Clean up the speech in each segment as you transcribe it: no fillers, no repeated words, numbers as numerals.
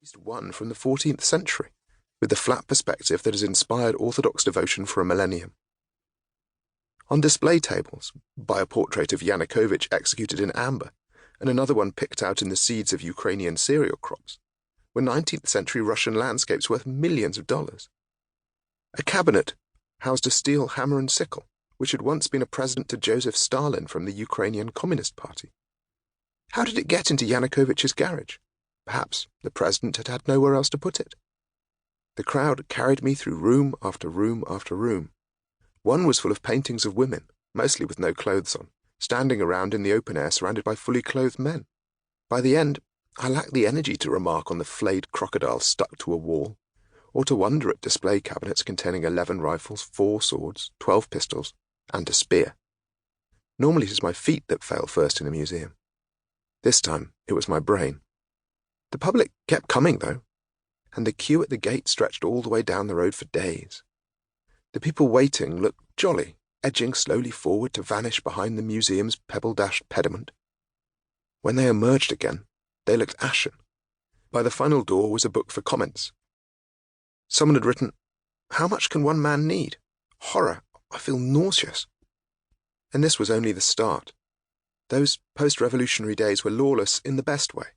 least one from the 14th century, with the flat perspective that has inspired Orthodox devotion for a millennium. On display tables, by a portrait of Yanukovych executed in amber, and another one picked out in the seeds of Ukrainian cereal crops, were 19th century Russian landscapes worth millions of dollars. A cabinet housed a steel hammer and sickle, which had once been a present to Joseph Stalin from the Ukrainian Communist Party. How did it get into Yanukovych's garage? Perhaps the president had had nowhere else to put it. The crowd carried me through room after room after room. One was full of paintings of women, mostly with no clothes on, standing around in the open air surrounded by fully clothed men. By the end, I lacked the energy to remark on the flayed crocodile stuck to a wall, or to wonder at display cabinets containing 11 rifles, 4 swords, 12 pistols, and a spear. Normally it is my feet that fail first in a museum. This time it was my brain. The public kept coming, though, and the queue at the gate stretched all the way down the road for days. The people waiting looked jolly, edging slowly forward to vanish behind the museum's pebble-dashed pediment. When they emerged again, they looked ashen. By the final door was a book for comments. Someone had written, "How much can one man need? Horror, I feel nauseous." And this was only the start. Those post-revolutionary days were lawless in the best way,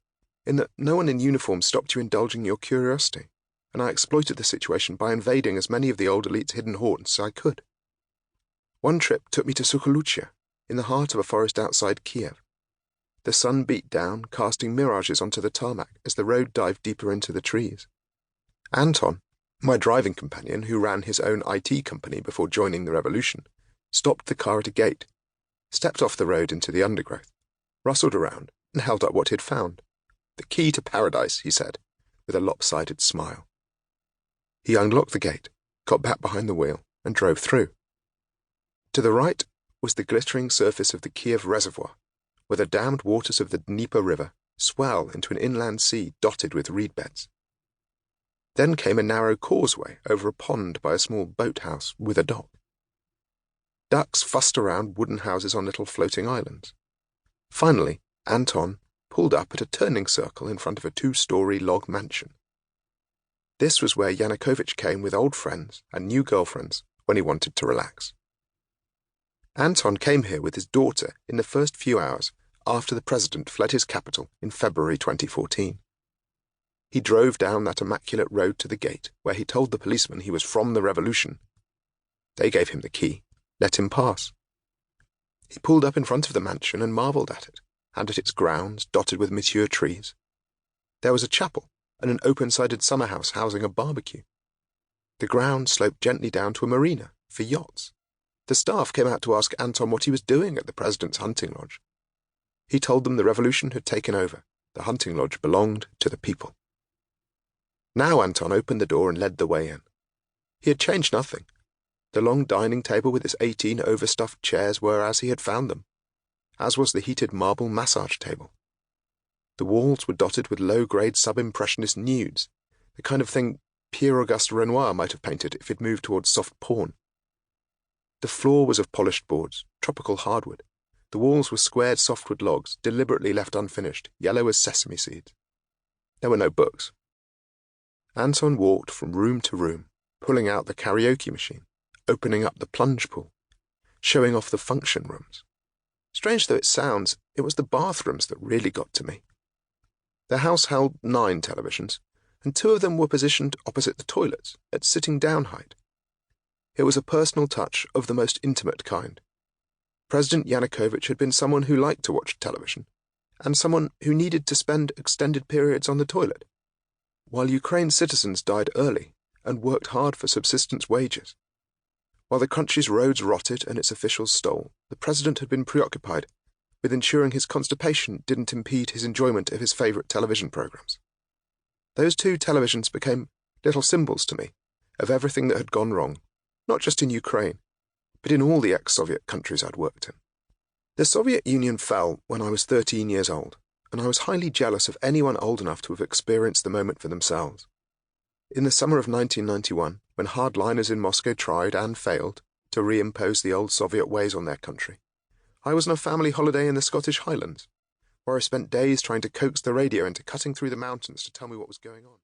in that no one in uniform stopped you indulging your curiosity, and I exploited the situation by invading as many of the old elite's hidden haunts as I could. One trip took me to Sokolouchia, in the heart of a forest outside Kiev. The sun beat down, casting mirages onto the tarmac as the road dived deeper into the trees. Anton, my driving companion, who ran his own IT company before joining the revolution, stopped the car at a gate, stepped off the road into the undergrowth, rustled around, and held up what he'd found. "The key to paradise," he said, with a lopsided smile. He unlocked the gate, got back behind the wheel, and drove through. To the right was the glittering surface of the Kiev Reservoir, where the dammed waters of the Dnieper River swell into an inland sea dotted with reed beds. Then came a narrow causeway over a pond by a small boathouse with a dock. Ducks fussed around wooden houses on little floating islands. Finally, Anton pulled up at a turning circle in front of a 2-story log mansion. This was where Yanukovych came with old friends and new girlfriends when he wanted to relax. Anton came here with his daughter in the first few hours after the president fled his capital in February 2014. He drove down that immaculate road to the gate where he told the policeman he was from the revolution. They gave him the key, let him pass. He pulled up in front of the mansion and marvelled at it, and at its grounds dotted with mature trees. There was a chapel and an open-sided summer house housing a barbecue. The ground sloped gently down to a marina for yachts. The staff came out to ask Anton what he was doing at the president's hunting lodge. He told them the revolution had taken over. The hunting lodge belonged to the people. Now Anton opened the door and led the way in. He had changed nothing. The long dining table with its 18 overstuffed chairs were as he had found them, as was the heated marble massage table. The walls were dotted with low-grade sub-impressionist nudes, the kind of thing Pierre-Auguste Renoir might have painted if he'd moved towards soft porn. The floor was of polished boards, tropical hardwood. The walls were squared softwood logs, deliberately left unfinished, yellow as sesame seeds. There were no books. Anton walked from room to room, pulling out the karaoke machine, opening up the plunge pool, showing off the function rooms. Strange though it sounds, it was the bathrooms that really got to me. The house held 9 televisions, and 2 of them were positioned opposite the toilets, at sitting-down height. It was a personal touch of the most intimate kind. President Yanukovych had been someone who liked to watch television, and someone who needed to spend extended periods on the toilet, while Ukraine's citizens died early and worked hard for subsistence wages. While the country's roads rotted and its officials stole, the president had been preoccupied with ensuring his constipation didn't impede his enjoyment of his favourite television programmes. Those 2 televisions became little symbols to me of everything that had gone wrong, not just in Ukraine, but in all the ex-Soviet countries I'd worked in. The Soviet Union fell when I was 13 years old, and I was highly jealous of anyone old enough to have experienced the moment for themselves. In the summer of 1991, when hardliners in Moscow tried and failed to reimpose the old Soviet ways on their country, I was on a family holiday in the Scottish Highlands, where I spent days trying to coax the radio into cutting through the mountains to tell me what was going on.